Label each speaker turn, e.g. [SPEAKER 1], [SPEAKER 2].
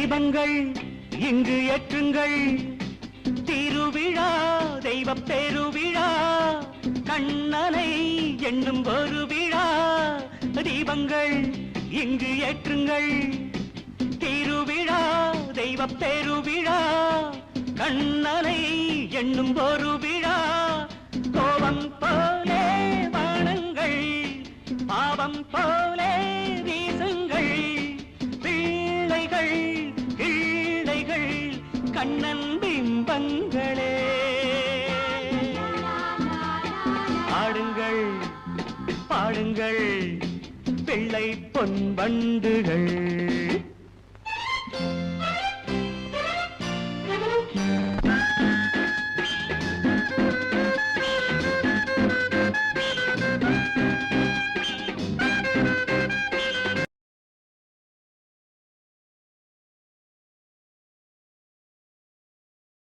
[SPEAKER 1] தீபங்கள் இங்கு ஏற்றுங்கள் திருவிழா தெய்வ பெருவிழா கண்ணனை என்னும் ஒரு விழா தீபங்கள் இங்கு ஏற்றுங்கள் திருவிழா தெய்வ பெருவிழா கண்ணனை என்னும் ஒரு விழா கோபம் போலே வானங்கள் பாவம் போலே வீசுங்கள் பிள்ளைகள் கிள்ளைகள் கண்ணன் பிம்பங்களே ஆடுங்கள் பாடுங்கள் பிள்ளை பொன் வண்டுகள்